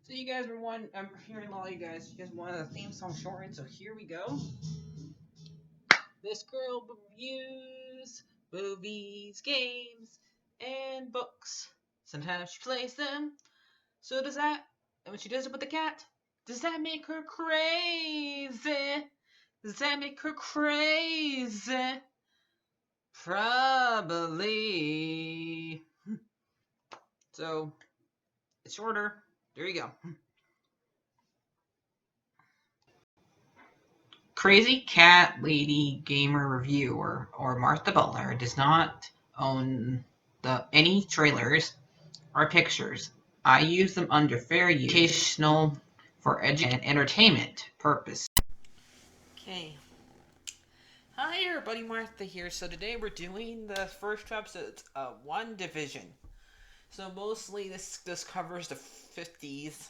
So you guys were I'm hearing a lot of you guys. You guys wanted a theme song shortened, so here we go. This girl reviews movies, games, and books. Sometimes she plays them. So does that. And when she does it with the cat, does that make her crazy? Does that make her crazy? Probably. So it's shorter. There you go. Crazy Cat Lady Gamer Reviewer or Martha Butler does not own any trailers or pictures. I use them under fair use, educational, for education and entertainment purpose. Okay. Hi everybody, Martha here. So today we're doing the first two episodes of WandaVision. So mostly this covers the 50s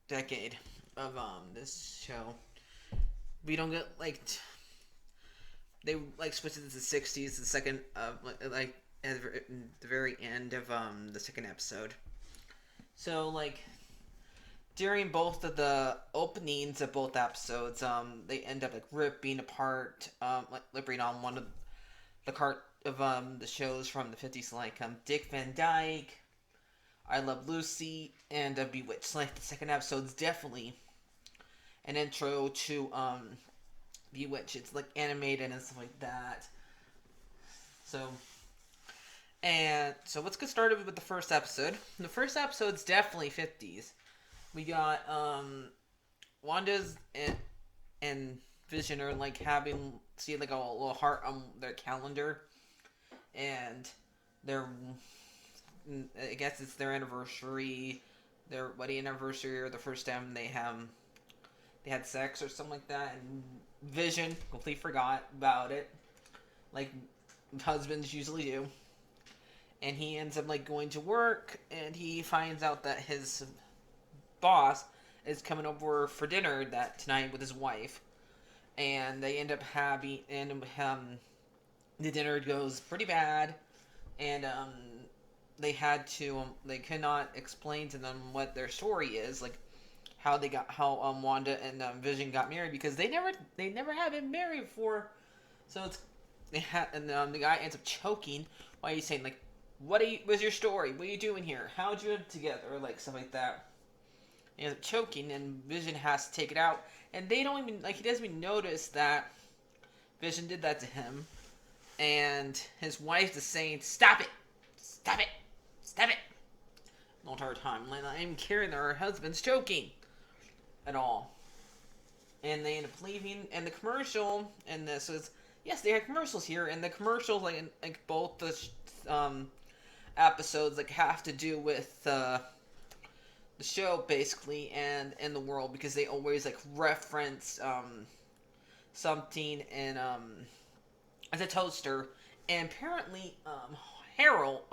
decade of this show. We don't get they switched it to the 60s the second at the very end of the second episode. So during both of the openings of both episodes, they end up ripping apart ripping on one of the cart of the shows from the 50s, Dick Van Dyke, I Love Lucy, and Bewitched. The second episode's definitely an intro to Bewitched. It's animated and stuff like that. So let's get started with the first episode. The first episode's definitely 50s. We got Wanda's and Vision are having a little heart on their calendar, and I guess it's their anniversary, their wedding anniversary, or the first time they had sex or something like that, and Vision completely forgot about it, like husbands usually do. And he ends up going to work, and he finds out that his boss is coming over for dinner tonight with his wife, and they end up having the dinner goes pretty bad, and they could not explain to them what their story is, how Wanda and Vision got married, because they never have been married before. So the guy ends up choking while he's saying what was your story? What are you doing here? How'd you live together? Stuff like that. He ends up choking, and Vision has to take it out, and they don't even he doesn't even notice that Vision did that to him, and his wife is saying, "Stop it, stop it, stop it," the entire time. I'm even caring that her husband's choking at all. And they end up leaving, and the commercial and this is yes, they had commercials here, and the commercials both the episodes have to do with the show basically and in the world, because they always reference something in as a toaster, and apparently Harold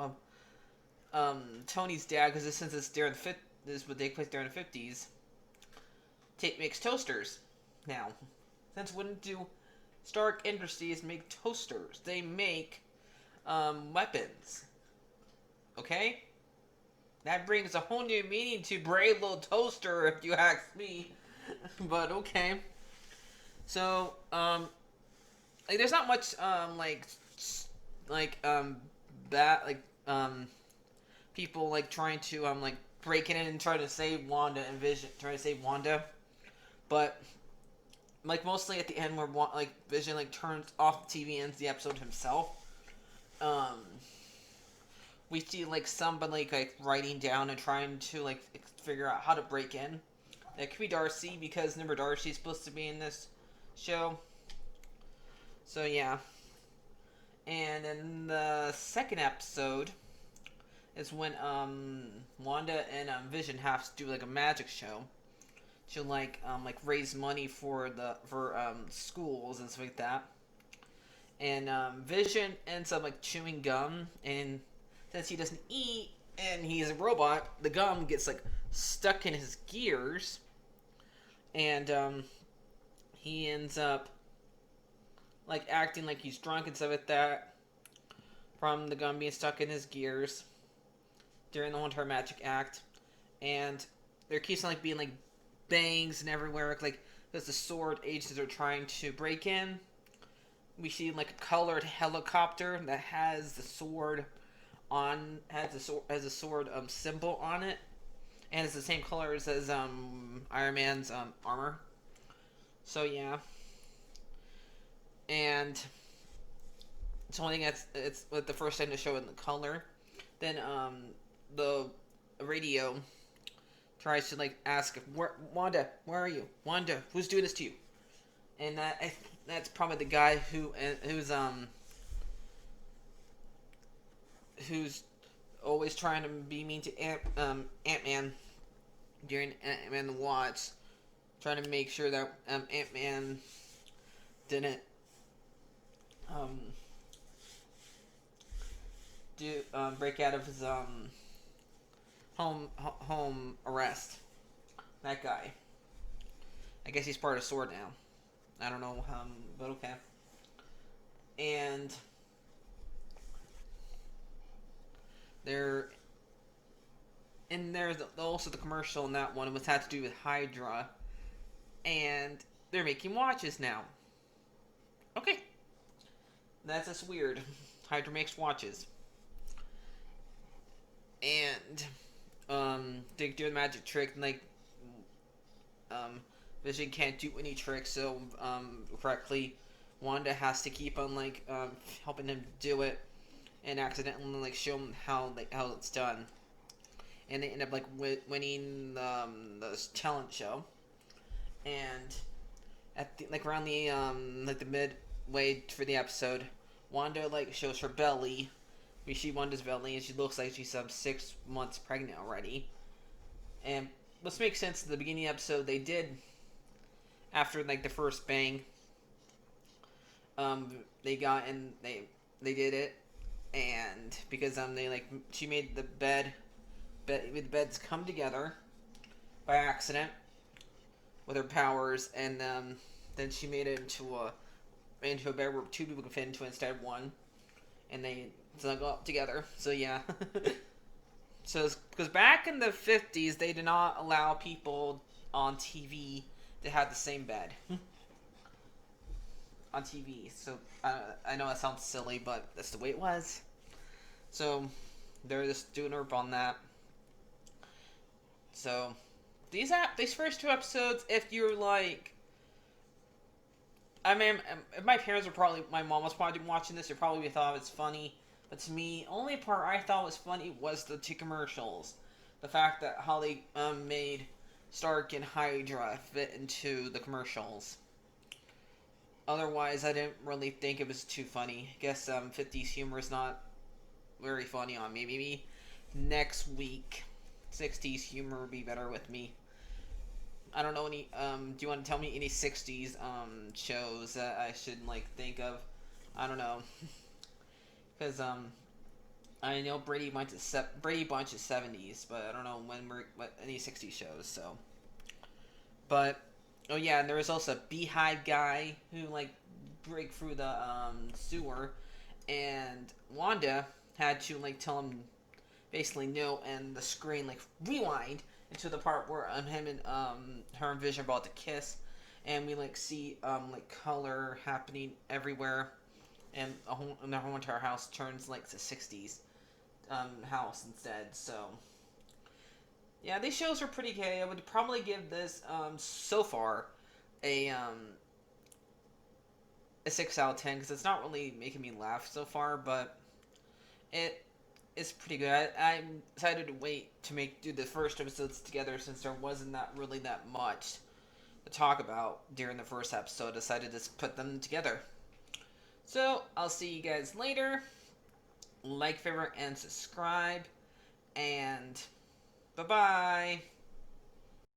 Tony's dad, because since it's during this would take place during the 50s, makes toasters now. Since when do Stark Industries make toasters? They make weapons. Okay? That brings a whole new meaning to brave little toaster, if you ask me. But okay. So, there's not much, people, trying to, breaking in and trying to save Wanda and Vision, trying to save Wanda. But, mostly at the end where, Vision, turns off the TV and ends the episode himself. We see somebody writing down and trying to figure out how to break in. It could be Darcy, because remember Darcy's supposed to be in this show. So yeah. And in the second episode is when Wanda and Vision have to do a magic show to raise money for schools and stuff like that. And Vision ends up chewing gum, and since he doesn't eat and he's a robot, the gum gets stuck in his gears, and he ends up acting like he's drunk and stuff like that from the gum being stuck in his gears. during the whole entire magic act, and there keeps on like being like bangs and everywhere, like because the sword agents are trying to break in. We see like a colored helicopter that has the sword on has a sword symbol on it, and it's the same colors as Iron Man's armor. So yeah, and it's only it's with the first time to show it in the color. Then the radio tries to like ask, Wanda, where are you? Wanda, who's doing this to you? And that's probably the guy who's always trying to be mean to Ant-Man during Ant-Man the Watts, trying to make sure that Ant-Man didn't break out of his home arrest. That guy. I guess he's part of SWORD now. I don't know, but okay. And there's also the commercial in that one, which had to do with Hydra, and they're making watches now. Okay, that's just weird. Hydra makes watches, and they do the magic trick, and like Vision can't do any tricks, so correctly, Wanda has to keep on like helping him do it, and accidentally like show him how it's done, and they end up like winning the talent show, and at around the like the midway for the episode, Wanda like shows her belly. We see Wanda's belly, and she looks like she's 6 months pregnant already. And this makes sense. In the beginning of the episode, they did after like the first bang. They got and they did it, and because they like she made the beds come together by accident with her powers, and then she made it into a bed where 2 people could fit into it instead of 1, and they snuggle up together. So yeah. So because back in the 50s, they did not allow people on TV to have the same bed on TV. So I know that sounds silly, but that's the way it was. So they're just doing up on that. So these first 2 episodes, if you're like, I mean, if my parents were my mom was probably watching this, they probably thought it's funny. But to me, only part I thought was funny was the 2 commercials. The fact that Holly made Stark and Hydra fit into the commercials. Otherwise, I didn't really think it was too funny. I guess 50s humor is not very funny on me. Maybe next week, 60s humor would be better with me. I don't know any. Do you want to tell me any 60s shows that I should like think of? I don't know. Because I know Brady Bunch is 70s, but I don't know what any 60s shows. So, but oh yeah, and there was also a Beehive guy who like break through the sewer, and Wanda had to like tell him basically no, and the screen like rewind into the part where him and her and Vision are about to kiss, and we like see like color happening everywhere. And the whole entire house turns like to 60s house instead. So yeah, these shows are pretty gay. I would probably give this so far a 6 out of 10 because it's not really making me laugh so far, but it's pretty good. I'm excited to wait to do the first episodes together since there wasn't really that much to talk about during the first episode. I decided to put them together. So, I'll see you guys later. Like, favorite, and subscribe. And, bye-bye.